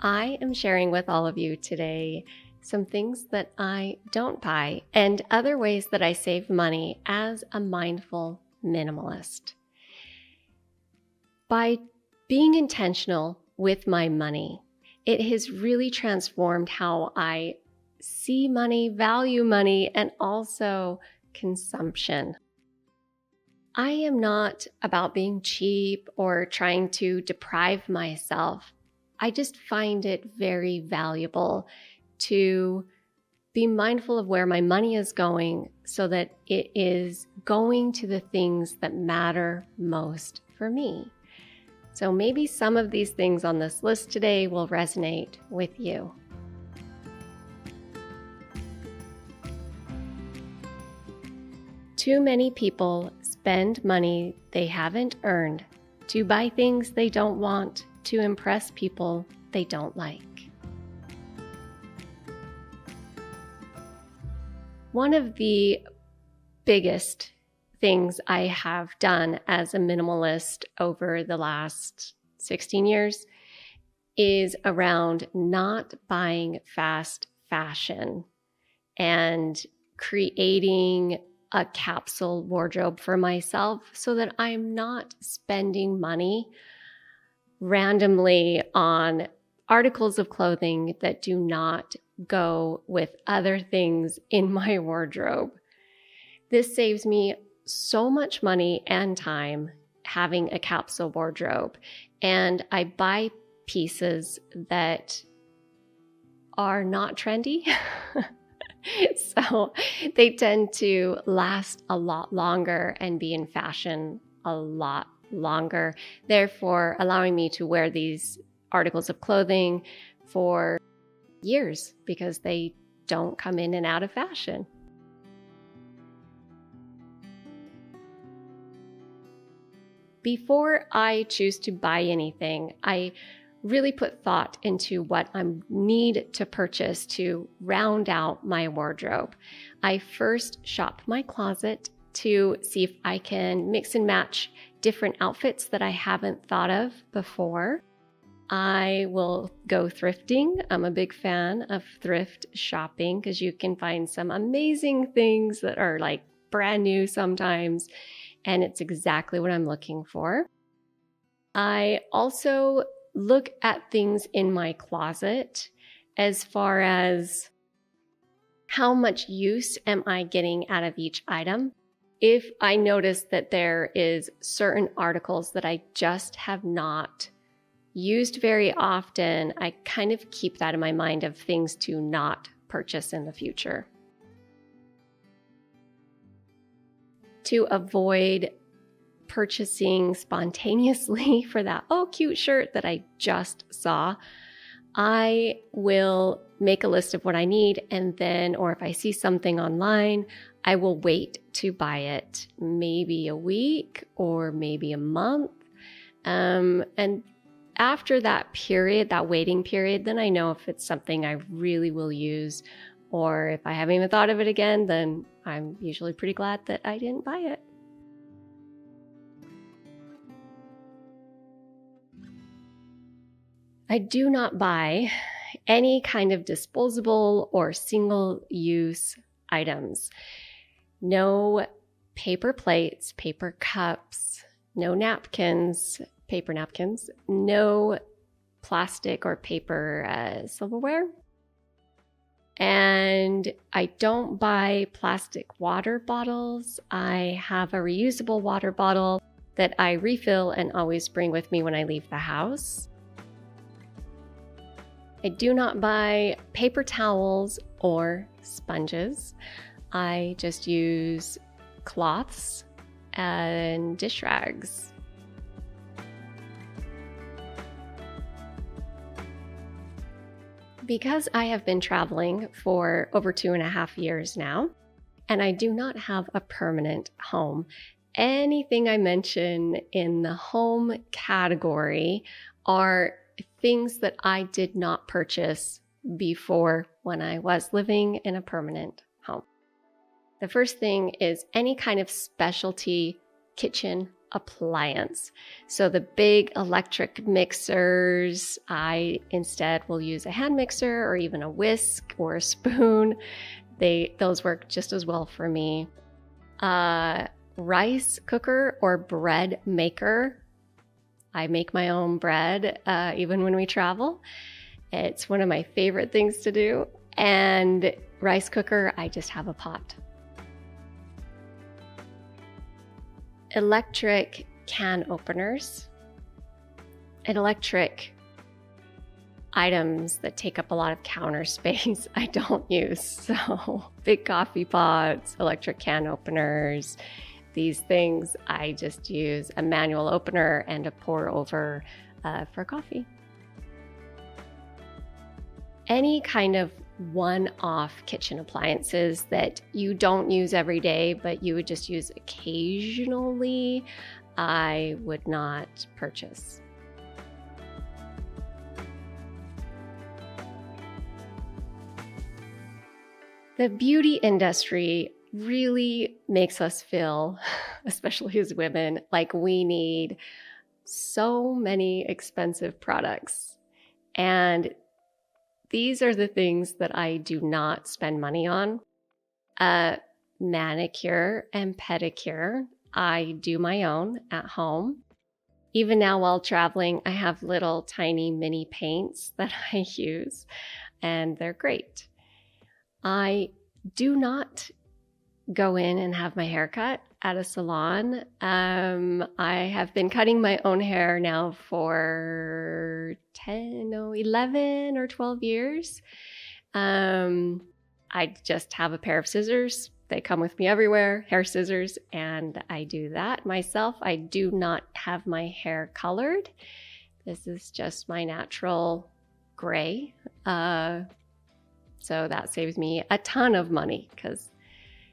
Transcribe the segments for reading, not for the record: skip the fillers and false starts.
I am sharing with all of you today some things that I don't buy and other ways that I save money as a mindful minimalist. By being intentional with my money, it has really transformed how I see money, value money, and also consumption. I am not about being cheap or trying to deprive myself. I just find it very valuable to be mindful of where my money is going so that it is going to the things that matter most for me. So maybe some of these things on this list today will resonate with you. Too many people spend money they haven't earned to buy things they don't want to impress people they don't like. One of the biggest things I have done as a minimalist over the last 16 years is around not buying fast fashion and creating a capsule wardrobe for myself so that I'm not spending money randomly on articles of clothing that do not go with other things in my wardrobe. This saves me so much money and time having a capsule wardrobe, and I buy pieces that are not trendy. So they tend to last a lot longer and be in fashion a lot longer, therefore allowing me to wear these articles of clothing for years because they don't come in and out of fashion. Before I choose to buy anything, I really put thought into what I need to purchase to round out my wardrobe. I first shop my closet to see if I can mix and match different outfits that I haven't thought of before. I will go thrifting. I'm a big fan of thrift shopping because you can find some amazing things that are like brand new sometimes, and it's exactly what I'm looking for. I also look at things in my closet as far as how much use am I getting out of each item. If I notice that there is certain articles that I just have not used very often, I kind of keep that in my mind of things to not purchase in the future. To avoid purchasing spontaneously for that, cute shirt that I just saw, I will make a list of what I need, and then, or if I see something online, I will wait to buy it maybe a week or maybe a month. And after that period, that waiting period, then I know if it's something I really will use, or if I haven't even thought of it again, then I'm usually pretty glad that I didn't buy it. I do not buy any kind of disposable or single-use items. No paper plates, paper cups, no napkins, paper napkins, no plastic or paper silverware. And I don't buy plastic water bottles. I have a reusable water bottle that I refill and always bring with me when I leave the house. I do not buy paper towels or sponges. I just use cloths and dish rags. Because I have been traveling for over 2.5 years now, and I do not have a permanent home, anything I mention in the home category are things that I did not purchase before when I was living in a permanent home. The first thing is any kind of specialty kitchen appliance. So the big electric mixers, I instead will use a hand mixer or even a whisk or a spoon. Those work just as well for me. Rice cooker or bread maker. I make my own bread even when we travel. It's one of my favorite things to do. And rice cooker, I just have a pot. Electric can openers and electric items that take up a lot of counter space I don't use. So big coffee pots, electric can openers, these things I just use a manual opener and a pour over for coffee. Any kind of one-off kitchen appliances that you don't use every day, but you would just use occasionally, I would not purchase. The beauty industry really makes us feel, especially as women, like we need so many expensive products. And these are the things that I do not spend money on. Manicure and pedicure, I do my own at home. Even now while traveling, I have little tiny mini paints that I use, and they're great. I do not go in and have my hair cut at a salon. I have been cutting my own hair now for 11 or 12 years. I just have a pair of scissors. They come with me everywhere, hair scissors, and I do that myself. I do not have my hair colored. This is just my natural gray. So that saves me a ton of money because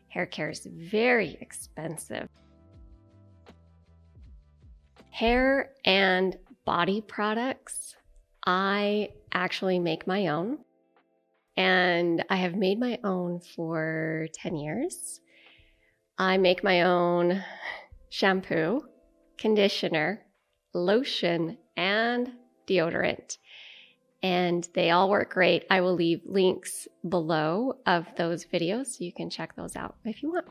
hair care is very expensive. Hair and body products, I actually make my own. And I have made my own for 10 years. I make my own shampoo, conditioner, lotion, and deodorant. And they all work great. I will leave links below of those videos so you can check those out if you want.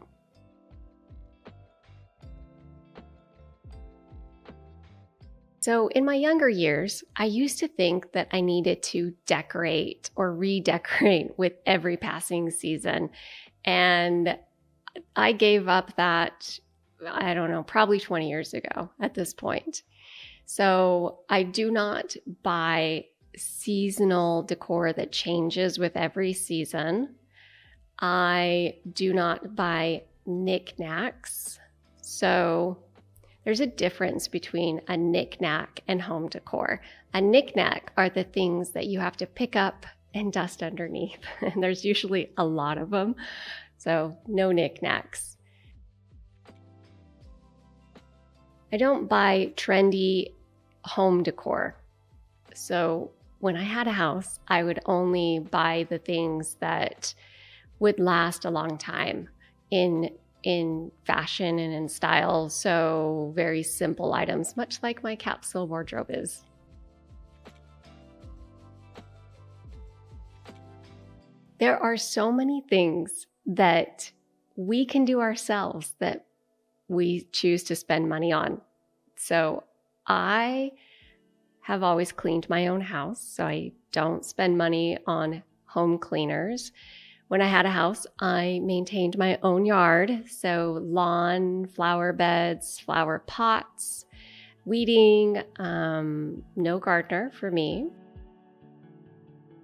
So in my younger years, I used to think that I needed to decorate or redecorate with every passing season. And I gave up that, I don't know, probably 20 years ago at this point. So I do not buy seasonal decor that changes with every season. I do not buy knickknacks. So there's a difference between a knickknack and home decor. A knickknack are the things that you have to pick up and dust underneath. And there's usually a lot of them. So no knickknacks. I don't buy trendy home decor. So when I had a house, I would only buy the things that would last a long time in fashion and in style. So very simple items, much like my capsule wardrobe is. There are so many things that we can do ourselves that we choose to spend money on. So I have always cleaned my own house, so I don't spend money on home cleaners. When I had a house, I maintained my own yard, so lawn, flower beds, flower pots, weeding, no gardener for me.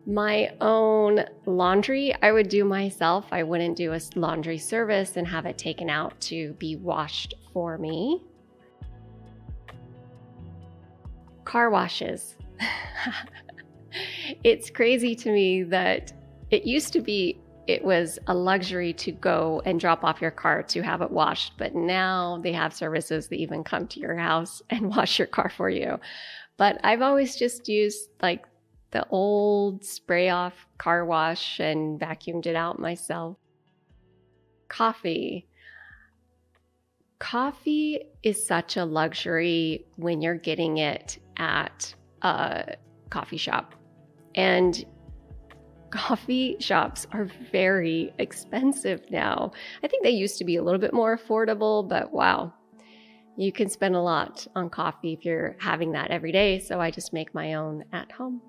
My own laundry, I would do myself. I wouldn't do a laundry service and have it taken out to be washed for me. Car washes. It's crazy to me that it was a luxury to go and drop off your car to have it washed, but now they have services that even come to your house and wash your car for you. But I've always just used like the old spray off car wash and vacuumed it out myself. Coffee Coffee is such a luxury when you're getting it at a coffee shop. And coffee shops are very expensive now. I think they used to be a little bit more affordable, but wow, you can spend a lot on coffee if you're having that every day. So I just make my own at home.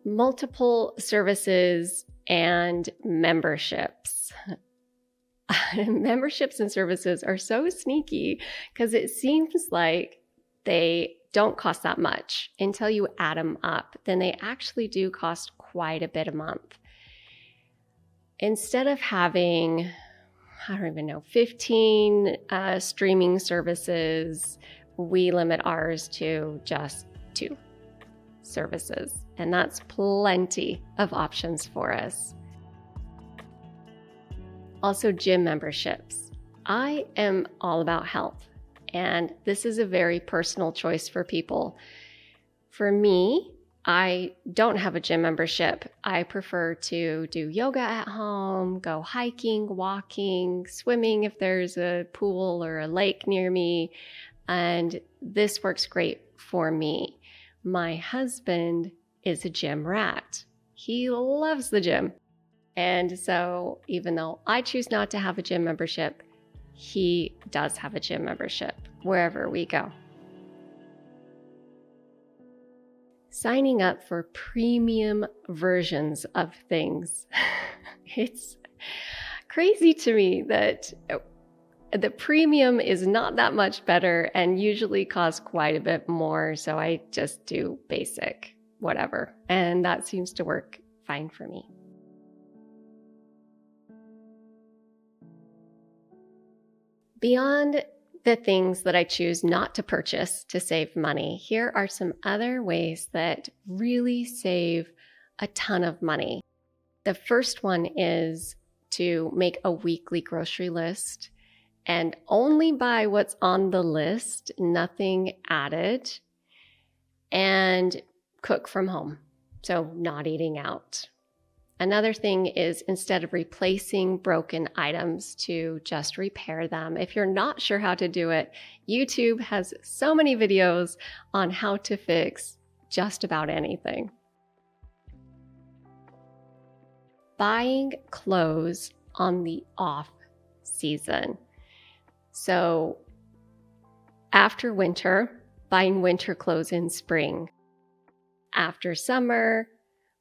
Multiple services and memberships. Memberships and services are so sneaky because it seems like they don't cost that much until you add them up. Then they actually do cost quite a bit a month. Instead of having, I don't even know, 15 streaming services, we limit ours to just 2 services. And that's plenty of options for us. Also, gym memberships. I am all about health, and this is a very personal choice for people. For me, I don't have a gym membership. I prefer to do yoga at home, go hiking, walking, swimming if there's a pool or a lake near me, and this works great for me. My husband is a gym rat. He loves the gym. And so even though I choose not to have a gym membership, he does have a gym membership wherever we go. Signing up for premium versions of things. It's crazy to me that the premium is not that much better and usually costs quite a bit more. So I just do basic, whatever. And that seems to work fine for me. Beyond the things that I choose not to purchase to save money, here are some other ways that really save a ton of money. The first one is to make a weekly grocery list and only buy what's on the list, nothing added, and cook from home. So not eating out. Another thing is instead of replacing broken items to just repair them. If you're not sure how to do it, YouTube has so many videos on how to fix just about anything. Buying clothes on the off season. So after winter, buying winter clothes in spring. After summer,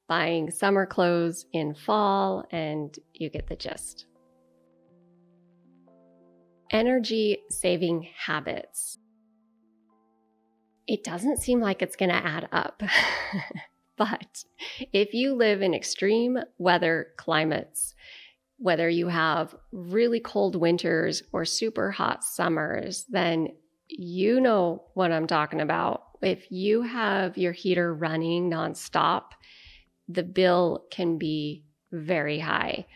buying summer clothes in fall, and you get the gist. Energy saving habits. It doesn't seem like it's going to add up, but if you live in extreme weather climates, whether you have really cold winters or super hot summers, then you know what I'm talking about. If you have your heater running nonstop, the bill can be very high.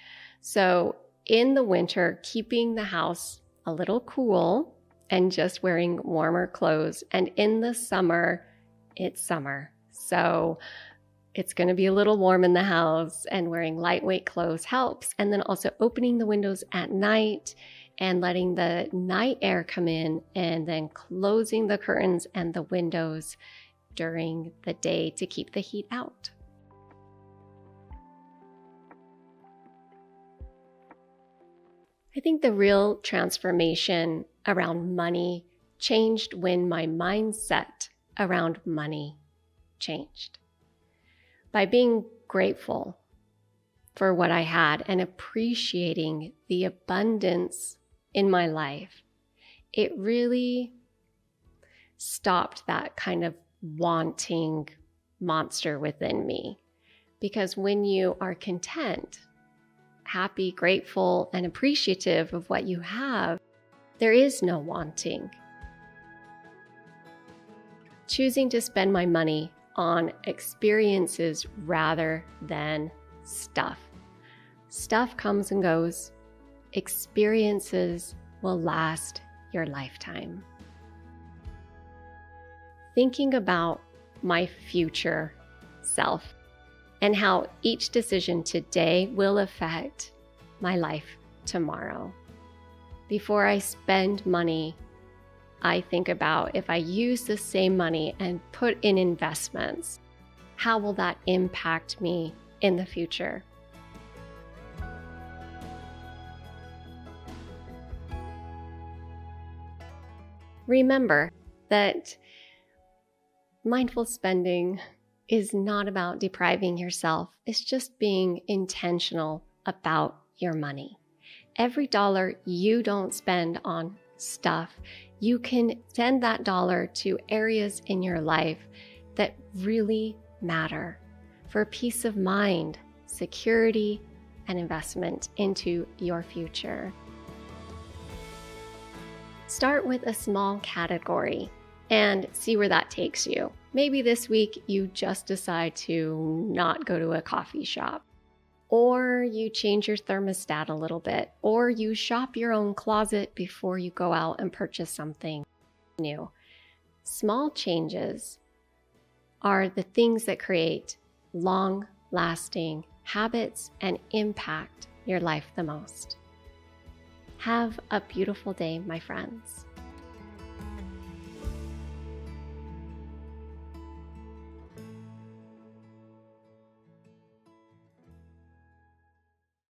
So in the winter, keeping the house a little cool and just wearing warmer clothes. And in the summer, it's summer. So it's going to be a little warm in the house, and wearing lightweight clothes helps. And then also opening the windows at night and letting the night air come in, and then closing the curtains and the windows during the day to keep the heat out. I think the real transformation around money changed when my mindset around money changed. By being grateful for what I had and appreciating the abundance in my life, it really stopped that kind of wanting monster within me. Because when you are content, happy, grateful, and appreciative of what you have, there is no wanting. Choosing to spend my money on experiences rather than stuff. Stuff comes and goes. Experiences will last your lifetime. Thinking about my future self and how each decision today will affect my life tomorrow. Before I spend money, I think about if I use the same money and put in investments, how will that impact me in the future? Remember that mindful spending is not about depriving yourself. It's just being intentional about your money. Every dollar you don't spend on stuff, you can send that dollar to areas in your life that really matter for peace of mind, security, and investment into your future. Start with a small category and see where that takes you. Maybe this week you just decide to not go to a coffee shop, or you change your thermostat a little bit, or you shop your own closet before you go out and purchase something new. Small changes are the things that create long-lasting habits and impact your life the most. Have a beautiful day, my friends.